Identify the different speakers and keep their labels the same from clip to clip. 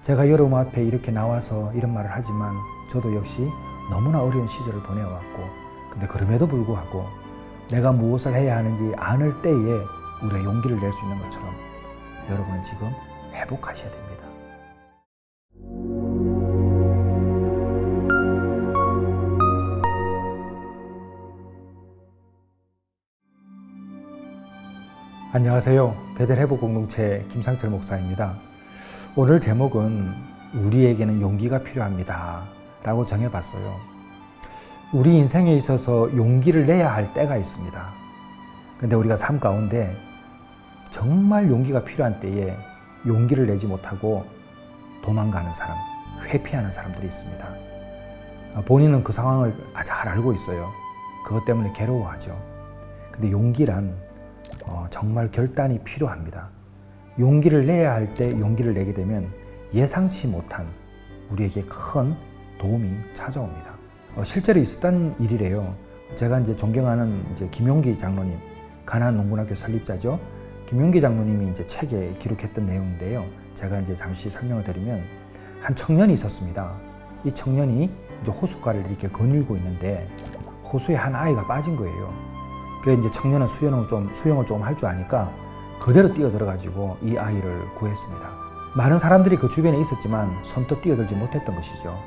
Speaker 1: 제가 여러분 앞에 이렇게 나와서 이런 말을 하지만 저도 역시 너무나 어려운 시절을 보내왔고, 근데 그럼에도 불구하고 내가 무엇을 해야 하는지 아는 때에 우리가 용기를 낼 수 있는 것처럼 여러분은 지금 회복하셔야 됩니다. 안녕하세요. 베델회복 공동체 김상철 목사입니다. 오늘 제목은 우리에게는 용기가 필요합니다 라고 정해봤어요. 우리 인생에 있어서 용기를 내야 할 때가 있습니다. 근데 우리가 삶 가운데 정말 용기가 필요한 때에 용기를 내지 못하고 도망가는 사람, 회피하는 사람들이 있습니다. 본인은 그 상황을 잘 알고 있어요. 그것 때문에 괴로워하죠. 근데 용기란 정말 결단이 필요합니다. 용기를 내야 할 때 용기를 내게 되면 예상치 못한 우리에게 큰 도움이 찾아옵니다. 실제로 있었던 일이래요. 제가 이제 존경하는 김용기 장로님, 가나안 농군학교 설립자죠. 김용기 장로님이 이제 책에 기록했던 내용인데요. 제가 이제 잠시 설명을 드리면 한 청년이 있었습니다. 이 청년이 이제 호숫가를 이렇게 거닐고 있는데 호수에 한 아이가 빠진 거예요. 그래서 이제 청년은 수영을 좀 할 줄 아니까 그대로 뛰어들어가지고 이 아이를 구했습니다. 많은 사람들이 그 주변에 있었지만 선뜻 뛰어들지 못했던 것이죠.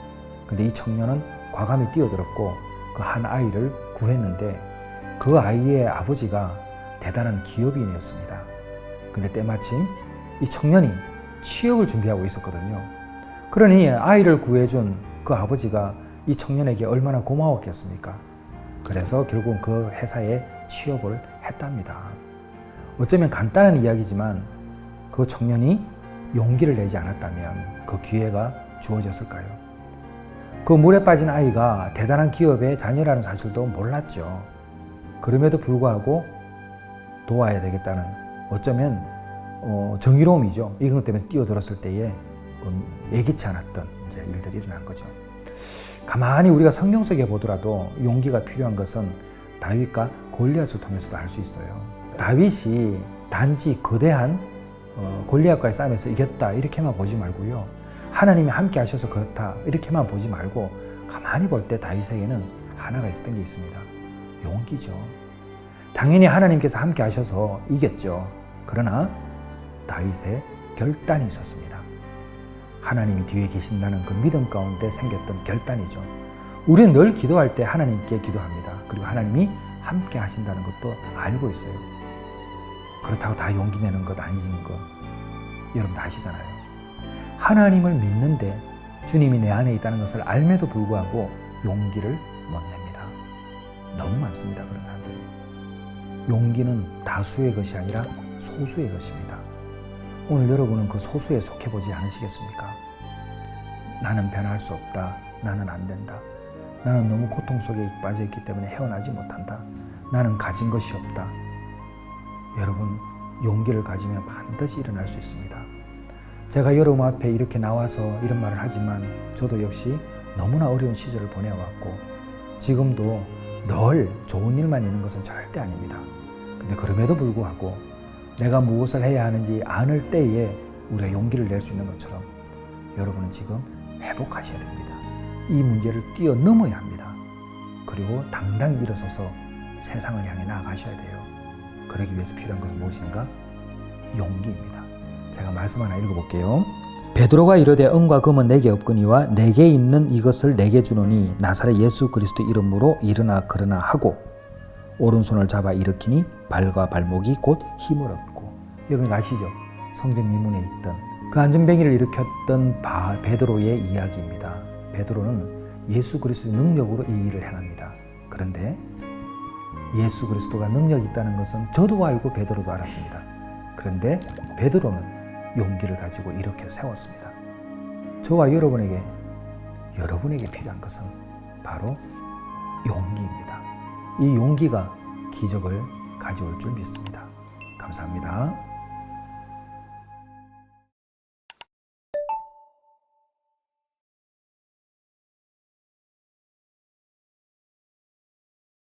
Speaker 1: 근데 이 청년은 과감히 뛰어들었고 그 한 아이를 구했는데 그 아이의 아버지가 대단한 기업인이었습니다. 근데 때마침 이 청년이 취업을 준비하고 있었거든요. 그러니 아이를 구해준 그 아버지가 이 청년에게 얼마나 고마웠겠습니까? 그래서 결국 그 회사에 취업을 했답니다. 어쩌면 간단한 이야기지만 그 청년이 용기를 내지 않았다면 그 기회가 주어졌을까요? 그 물에 빠진 아이가 대단한 기업의 자녀라는 사실도 몰랐죠. 그럼에도 불구하고 도와야 되겠다는 어쩌면 정의로움이죠. 이것 때문에 뛰어들었을 때에 예기치 않았던 일들이 일어난 거죠. 가만히 우리가 성경 속에 보더라도 용기가 필요한 것은 다윗과 골리앗을 통해서도 알 수 있어요. 다윗이 단지 거대한 골리앗과의 싸움에서 이겼다 이렇게만 보지 말고요. 하나님이 함께 하셔서 그렇다 이렇게만 보지 말고 가만히 볼 때 다윗에게는 하나가 있었던 게 있습니다. 용기죠. 당연히 하나님께서 함께 하셔서 이겼죠. 그러나 다윗의 결단이 있었습니다. 하나님이 뒤에 계신다는 그 믿음 가운데 생겼던 결단이죠. 우리는 늘 기도할 때 하나님께 기도합니다. 그리고 하나님이 함께 하신다는 것도 알고 있어요. 그렇다고 다 용기 내는 것 아니신 거 여러분 다 아시잖아요. 하나님을 믿는데 주님이 내 안에 있다는 것을 알매도 불구하고 용기를 못 냅니다. 너무 많습니다. 그런 사람들이. 용기는 다수의 것이 아니라 소수의 것입니다. 오늘 여러분은 그 소수에 속해보지 않으시겠습니까? 나는 변할 수 없다. 나는 안 된다. 나는 너무 고통 속에 빠져있기 때문에 헤어나지 못한다. 나는 가진 것이 없다. 여러분, 용기를 가지면 반드시 일어날 수 있습니다. 제가 여러분 앞에 이렇게 나와서 이런 말을 하지만 저도 역시 너무나 어려운 시절을 보내왔고 지금도 늘 좋은 일만 있는 것은 절대 아닙니다. 근데 그럼에도 불구하고 내가 무엇을 해야 하는지 아는 때에 우리가 용기를 낼 수 있는 것처럼 여러분은 지금 회복하셔야 됩니다. 이 문제를 뛰어넘어야 합니다. 그리고 당당히 일어서서 세상을 향해 나아가셔야 돼요. 그러기 위해서 필요한 것은 무엇인가? 용기입니다. 제가 말씀 하나 읽어볼게요. 베드로가 이르되 은과 금은 내게 없거니와 내게 있는 이것을 내게 주노니 나사렛 예수 그리스도 이름으로 일어나 걸으나 하고 오른손을 잡아 일으키니 발과 발목이 곧 힘을 얻고. 여러분 아시죠? 성전 미문에 있던 그 안전뱅이를 일으켰던 베드로의 이야기입니다. 베드로는 예수 그리스도의 능력으로 이 일을 행합니다. 그런데 예수 그리스도가 능력이 있다는 것은 저도 알고 베드로도 알았습니다. 그런데 베드로는 용기를 가지고 일으켜 세웠습니다. 저와 여러분에게 필요한 것은 바로 용기입니다. 이 용기가 기적을 가져올 줄 믿습니다. 감사합니다.